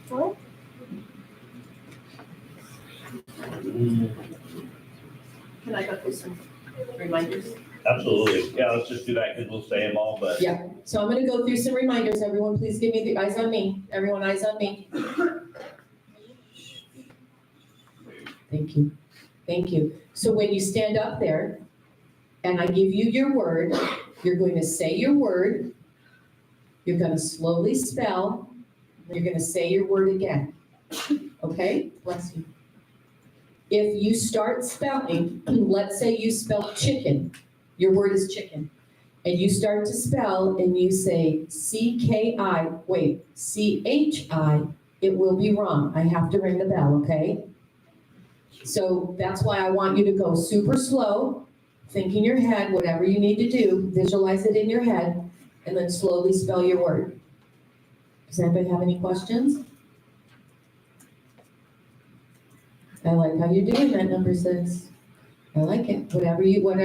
What? Can I go through some reminders? Absolutely. Yeah, let's just do that because we'll say them all, but. Yeah, so I'm gonna go through some reminders. Everyone, please give me the eyes on me. Everyone, eyes on me. Thank you. Thank you. So when you stand up there and I give you your word, you're going to say your word. You're gonna slowly spell. You're gonna say your word again. Okay? Bless you. If you start spelling, let's say you spell chicken. Your word is chicken. And you start to spell and you say C-K-I, wait, C-H-I, it will be wrong. I have to ring the bell, okay? So that's why I want you to go super slow, think in your head, whatever you need to do, visualize it in your head, and then slowly spell your word. Does anybody have any questions? I like how you're doing that, number 6. I like it, whatever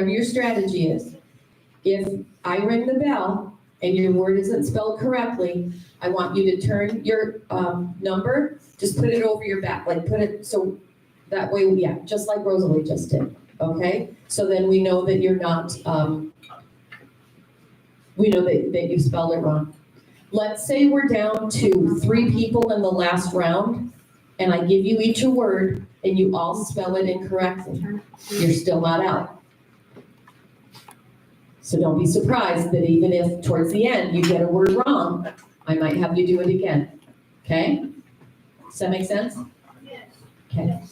your strategy is. If I ring the bell and your word isn't spelled correctly, I want you to turn your number, just put it over your back, like put it, so that way, yeah, just like Rosalie just did, okay? So then we know that you're not, we know that you spelled it wrong. Let's say we're down to 3 people in the last round, and I give you each a word, and you all spell it incorrectly. You're still not out. So don't be surprised that even if towards the end you get a word wrong, I might have you do it again, okay? Does that make sense? Yes. Okay.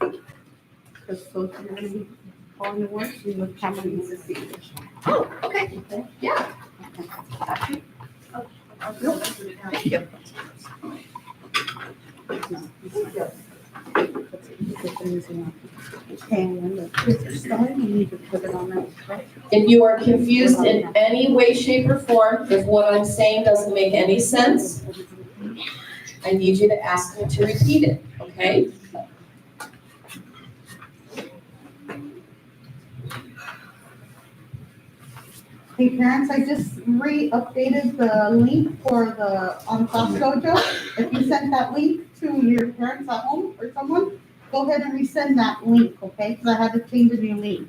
Because so if you're gonna be calling the words, you look how many is the English. Oh, okay. Yeah. Thank you. And if you're starting, you need to put it on that. If you are confused in any way, shape, or form, if what I'm saying doesn't make any sense, I need you to ask me to repeat it, okay? Hey parents, I just re-updated the link for the on-class dojo. If you sent that link to your parents at home or someone, go ahead and resend that link, okay? Because I had to change a new link.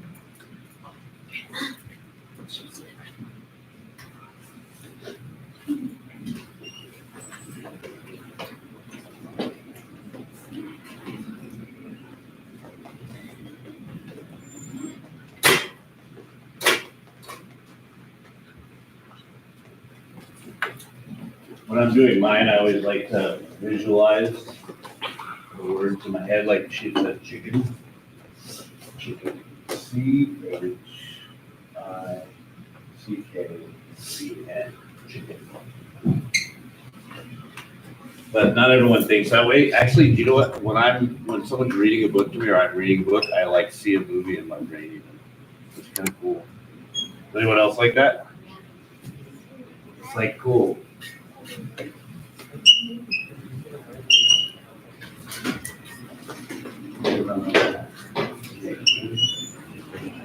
When I'm doing mine, I always like to visualize the words in my head, like she said, chicken. Chicken. C-H-I-C-K-E-N. Chicken. But not everyone thinks that way. Actually, you know what? When someone's reading a book to me or I'm reading a book, I like see a movie in my brain even. It's kind of cool. Is anyone else like that? It's like cool.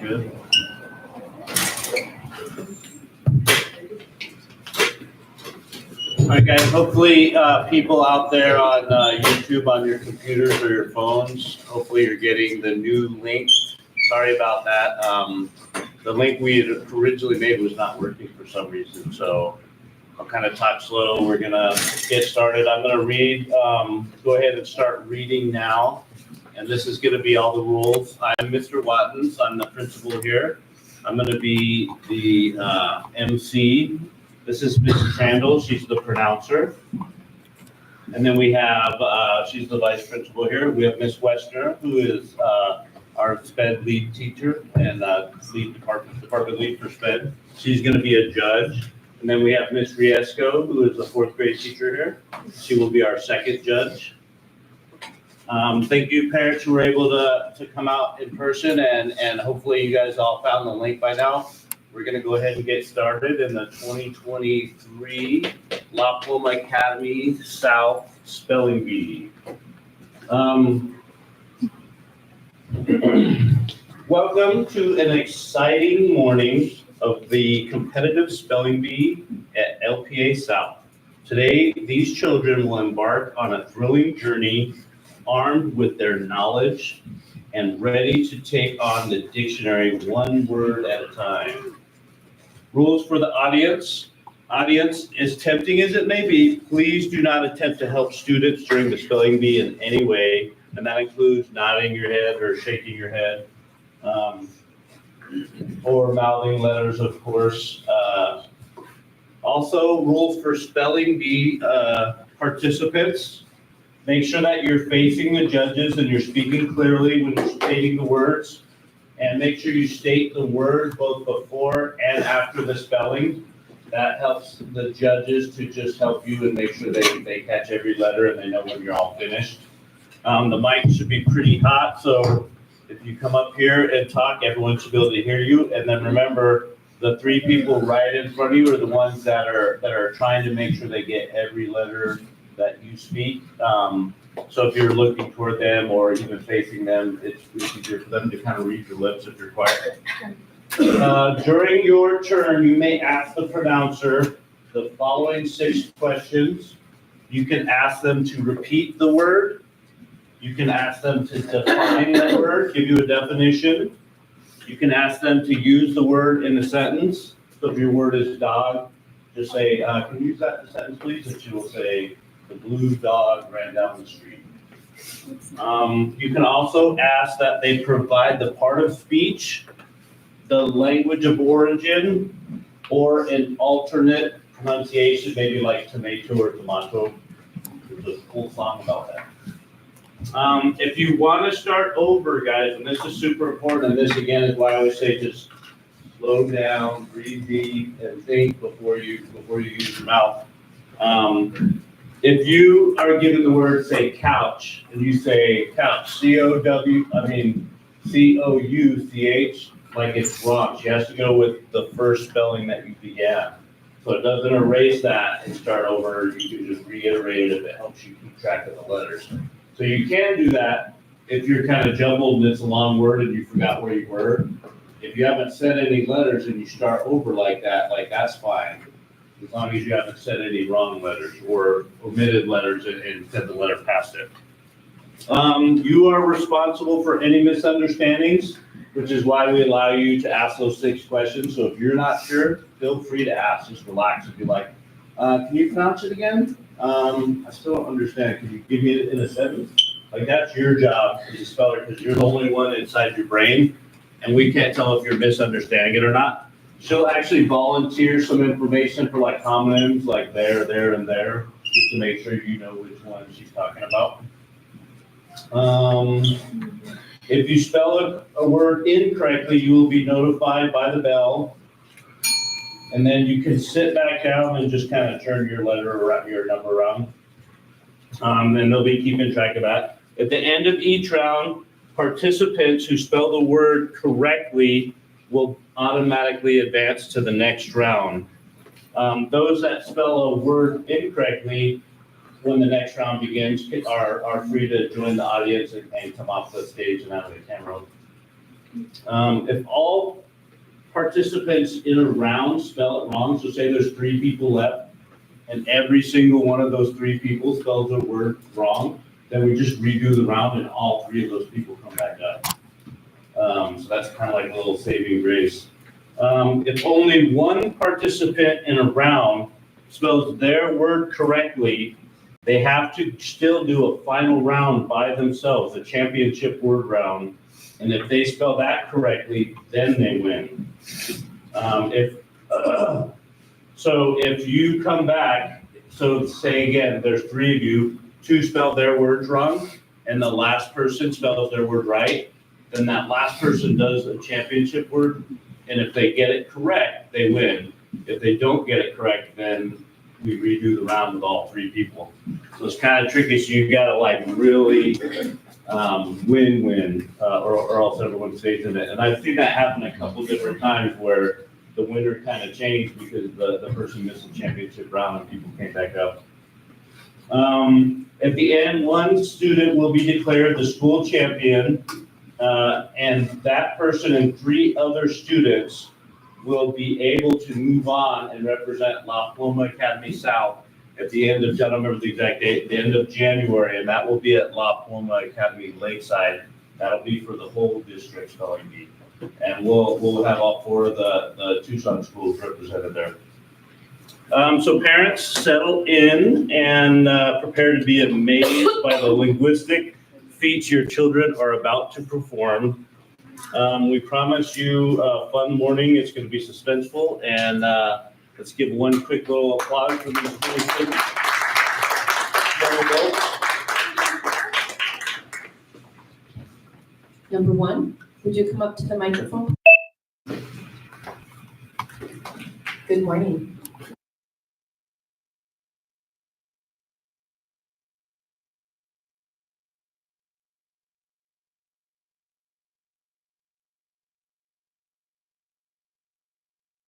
Good. All right, guys, hopefully people out there on YouTube, on your computers or your phones, hopefully you're getting the new link. Sorry about that. The link we had originally made was not working for some reason, so I'll kind of talk slow. We're gonna get started. I'm gonna read, go ahead and start reading now. And this is gonna be all the rules. I'm Mr. Watkins, I'm the principal here. I'm gonna be the MC. This is Mrs. Crandall, she's the pronouncer. And then we have, she's the vice principal here. We have Miss Westner, who is our SPED lead teacher and department lead for SPED. She's gonna be a judge. And then we have Miss Riesco, who is the 4th grade teacher here. She will be our second judge. Thank you, parents who were able to come out in person, and hopefully you guys all found the link by now. We're gonna go ahead and get started in the 2023 La Paloma Academy South Spelling Bee. Welcome to an exciting morning of the competitive spelling bee at LPA South. Today, these children will embark on a thrilling journey armed with their knowledge and ready to take on the dictionary one word at a time. Rules for the audience. Audience, as tempting as it may be, please do not attempt to help students during the spelling bee in any way, and that includes nodding your head or shaking your head, or mouthing letters, of course. Also, rules for spelling bee participants. Make sure that you're facing the judges and you're speaking clearly when you're stating the words. And make sure you state the word both before and after the spelling. That helps the judges to just help you and make sure they catch every letter and they know when you're all finished. The mic should be pretty hot, so if you come up here and talk, everyone should be able to hear you. And then remember, the three people right in front of you are the ones that are trying to make sure they get every letter that you speak. So if you're looking toward them or even facing them, it's easier for them to kind of read your lips if you're quiet. During your turn, you may ask the pronouncer the following 6 questions. You can ask them to repeat the word. You can ask them to define the word, give you a definition. You can ask them to use the word in a sentence. So if your word is dog, just say, can you use that in a sentence, please? And she will say, the blue dog ran down the street. You can also ask that they provide the part of speech, the language of origin, or an alternate pronunciation, maybe like tomato or tomato. There's a cool song about that. If you want to start over, guys, and this is super important, and this again is why I always say just slow down, breathe deep, and think before you use your mouth. If you are given the word, say, couch, and you say couch, C-O-U-C-H, like it's wrong. She has to go with the first spelling that you began. So it doesn't erase that and start over. You can just reiterate it if it helps you keep track of the letters. So you can do that if you're kind of jumbled and it's a long word and you forgot where you were. If you haven't said any letters and you start over like that, like that's fine. As long as you haven't said any wrong letters or omitted letters and said the letter past it. You are responsible for any misunderstandings, which is why we allow you to ask those 6 questions. So if you're not sure, feel free to ask. Just relax if you like. Can you pronounce it again? I still don't understand. Can you give me it in a sentence? Like that's your job as a speller because you're the only one inside your brain, and we can't tell if you're misunderstanding it or not. She'll actually volunteer some information for like homonyms, like there, and there, just to make sure you know which one she's talking about. If you spell a word incorrectly, you will be notified by the bell. And then you can sit back down and just kind of turn your letter around, your number around. And they'll be keeping track of that. At the end of each round, participants who spell the word correctly will automatically advance to the next round. Those that spell a word incorrectly when the next round begins are free to join the audience and come off the stage and out of the camera. If all participants in a round spell it wrong, so say there's 3 people left, and every single one of those 3 people spells a word wrong, then we just redo the round and all 3 of those people come back up. So that's kind of like a little saving grace. If only one participant in a round spells their word correctly, they have to still do a final round by themselves, a championship word round. And if they spell that correctly, then they win. So if you come back, so say again, there's 3 of you, 2 spelled their words wrong, and the last person spells their word right, then that last person does a championship word, and if they get it correct, they win. If they don't get it correct, then we redo the round with all 3 people. So it's kind of tricky, so you gotta like really win-win, or else everyone stays in it. And I've seen that happen a couple different times where the winner kind of changed because the person missed the championship round and people came back up. At the end, one student will be declared the school champion, and that person and 3 other students will be able to move on and represent La Paloma Academy South at the end of, I don't remember the exact date, the end of January, and that will be at La Paloma Academy Lakeside. That'll be for the whole district spelling bee. And we'll have all four of the Tucson schools represented there. So parents, settle in and prepare to be amazed by the linguistic feats your children are about to perform. We promise you a fun morning. It's going to be suspenseful, and let's give one quick little applause for these really kids. There we go. Number one, would you come up to the microphone? Good morning.